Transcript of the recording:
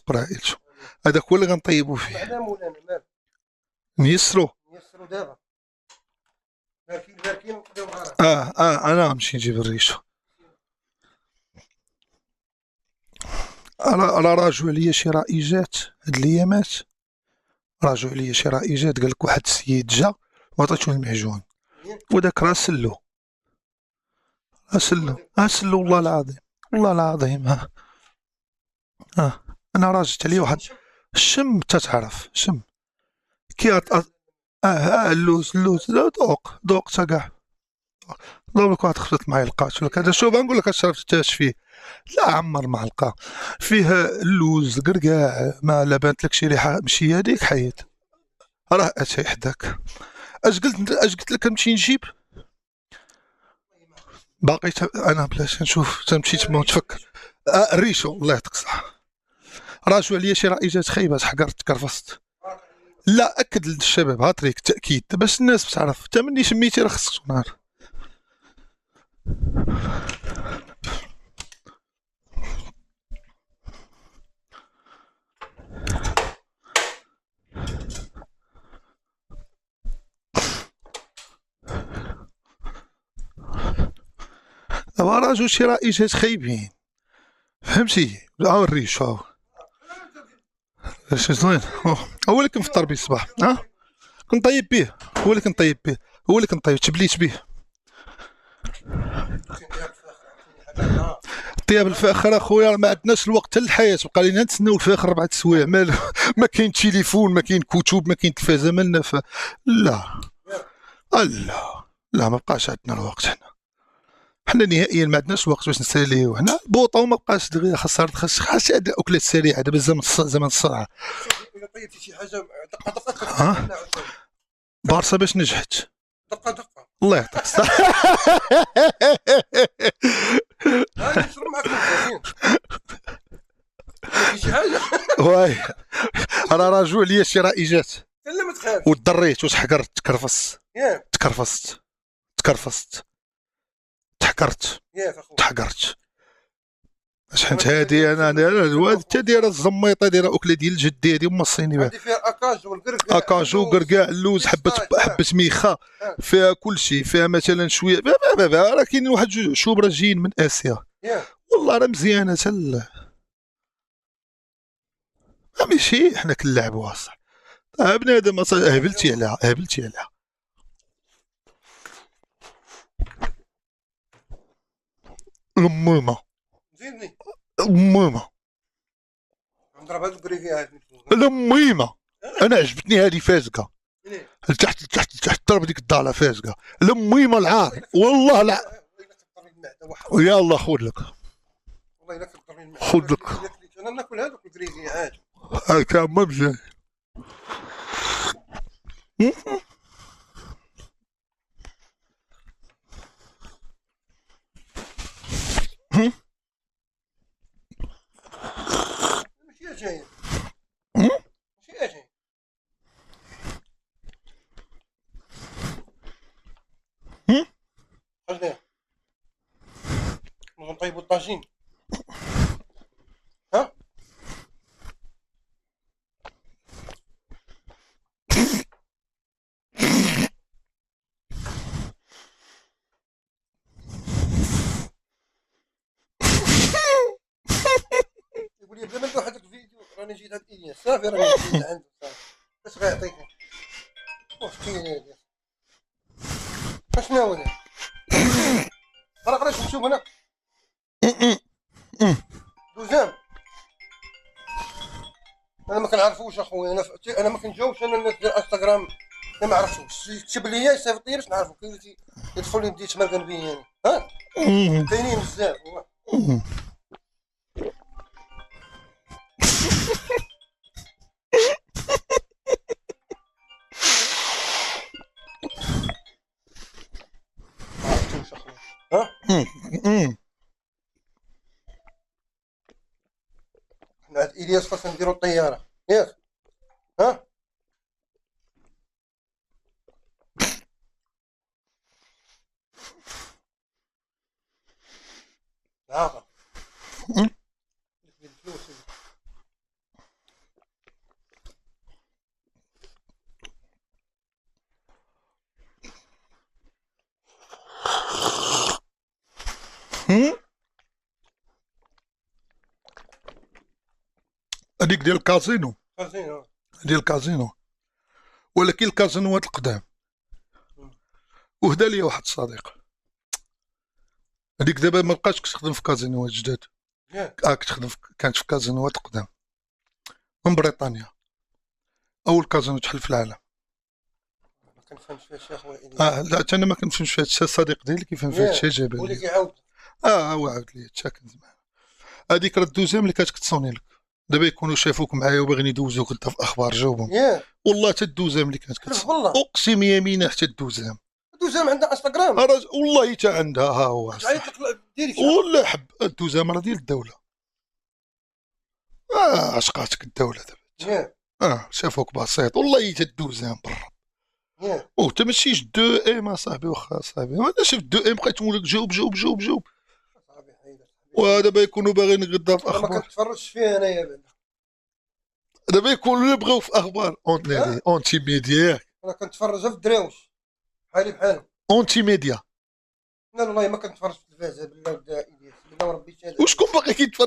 السكر عائلته. هذاك هو اللي غنطيبو فيه. بعدا مولانا مال نيسرو. نيسرو دابا باركين ونقضيو مع انا غنمشي نجيب الريشو. انا راجعوا عليا شي رائجات هاد الايامات، راجعوا عليا شي رائجات، قال لك واحد السيد جا وعطيتو المعجون وداك راه سلو، سلو والله العظيم، والله العظيم. انا راجعت عليه واحد الشم، تتعرف شم كي اللوز لا دوق تا كاع ضرب لك واحد خفت معايا لقات لك هذا. شوف نقول لك اش شربتاش فيه، لا عمر معلقه فيه اللوز الكركاع، ما لبانت لك شي ريحه مشي هذيك حيت راه اتاي حداك. اش قلت لك نمشي نجيب باقي انا بلاش نشوف تمشي تما وتفكر. الريشو الله يعطيك الصحه. راجعوا عليا شي رائجات خايبات، حقرت تكرفست. لا اكد للشباب هاتريك تاكيد باش الناس تعرف، انت مني شميتي راه خصك تكون عارف. دابا راجعوا شي رائجات خايبين فهمتي. ها الريش هاو شي زوين، هو اللي كنفطر به الصباح، كنطيب به، هو اللي كنطيب به، هو اللي كنطيب تبليت به. طياب الفاخر اخويا ما عندناش الوقت حتى الحياه، بقى لينا نتسناو الفاخر 4 سوايع، ما كاين تليفون، ما كاين كتب، ما كاين تلفازه مالنا لا لا ما بقاش عندنا الوقت. حنا نهائيا ما عندناش الوقت باش نساليو هنا بوطه، وما بقاش دغيا خاص هاد اكلات سريعه دابا زمن السرعه. الا طيبتي شي حاجه دقه بارصه باش نجحت دقه الله يعطيك الصحه. نشرب معاك مزيان شي حاجه واي انا راجعوا عليا شي رائجات لا ما تخافش ودريت وتحقرت تكرفست ياك تكرفست تحقرت ياك اخويا تحقرت. شحنت هادي انا الوالد تا دايره الزميطه، دايره اكله ديال الجدي هادي هما الصيني عندي فيها اكاجو والكركاع اكاجو كركاع اللوز حبه ميخه، فيها كل شيء، فيها مثلا شويه راه كاين واحد شوبره جايين من اسيا والله راه مزيانه ماشي حنا كنلعبوها صح. بنادم هبلتي عليها الميمه زيدني الميمه نضرب هاد الكريكي الميمه. انا عجبتني هذه فازقه تحت ضرب ديك الضاله فازقه الميمه العار والله لا. يلا خذ لك والله الا كضرني المعده خذ لك انا ناكل هذوك الكريكي عاد هكا ما مزيان. ماشي جاي ماشي جاي اجي نطيبوا الطاجين ها يقول لي بلا ما ندير واحد الفيديو راني جيت عند الياس صافي راني جيت عنده صافي باش غيعطيك وفتيني هادي اشنو هذا راه قراش نشوف هنا دوزان انا ما كنعرفوش اخويا انا ما كنجاوبش انا الناس ديال انستغرام ما عرفتوش يكتب لي يصيفط لي باش نعرفو كاين يدخل لي بديت مرقن بيه يعني كاينين بزاف حنا عند الياس خاصنا نديرو الطياره ياك عاقل الفلوس هم؟ هذيك ديال الكازينو، كازينو. ديال الكازينو، ولكن الكازينوات القدام. وهدا لي واحد الصديق، هذيك دابا ما بقاش كتخدم في كازينوات جداد، ياك كتخدم كانت في كازينوات قدام من بريطانيا، اول كازينو تحل في العالم. ما كنفهمش فيها شي اخويا إلياس. لا حتى انا ما كنفهمش في هذا الشيء، الصديق ديالي كيفهم في هذا الشيء، ياك جاب هو اللي لي. كيعاود. هو عاود لي حتى كنت معاه. هذيك راه الدوزيام اللي كانت كتصوني لك، دابا يكونوا شافوك معايا وباغيين يدوزوك انت في اخبار، جاوبهم. ياك والله حتى الدوزام اللي كانت حلف كتصوني، بالله. اقسم يمينه حتى الدوزام. دوزام عندها انستغرام. والله حتى عندها، ها هو تعيط صح. لك ديري شي ولا حب الدوزام راه ديال الدوله. عشقاتك الدوله دابا. ياك شافوك بسيط، والله حتى الدوزام برا. ياك تمشيش دو ام اصاحبي، واخا اصاحبي انا شفت دو ام بقيت نقول لك جاوب جاوب جاوب جاوب. صاحبي حيدر. ودابا يكونوا باغيين غدا في انا ما اخبار، كنتفرجش فيه انايا بعدا. دابا يكونوا يبغيو في اخبار ها؟ اونتي ميديا، انا كنتفرج في الدراوش بحالي بحالهم. اونتي ميديا. لا والله ما كنتفرج في التلفازه بالله ودا إلياس بالله وربي شهاده. وشكون باقي كيتفرج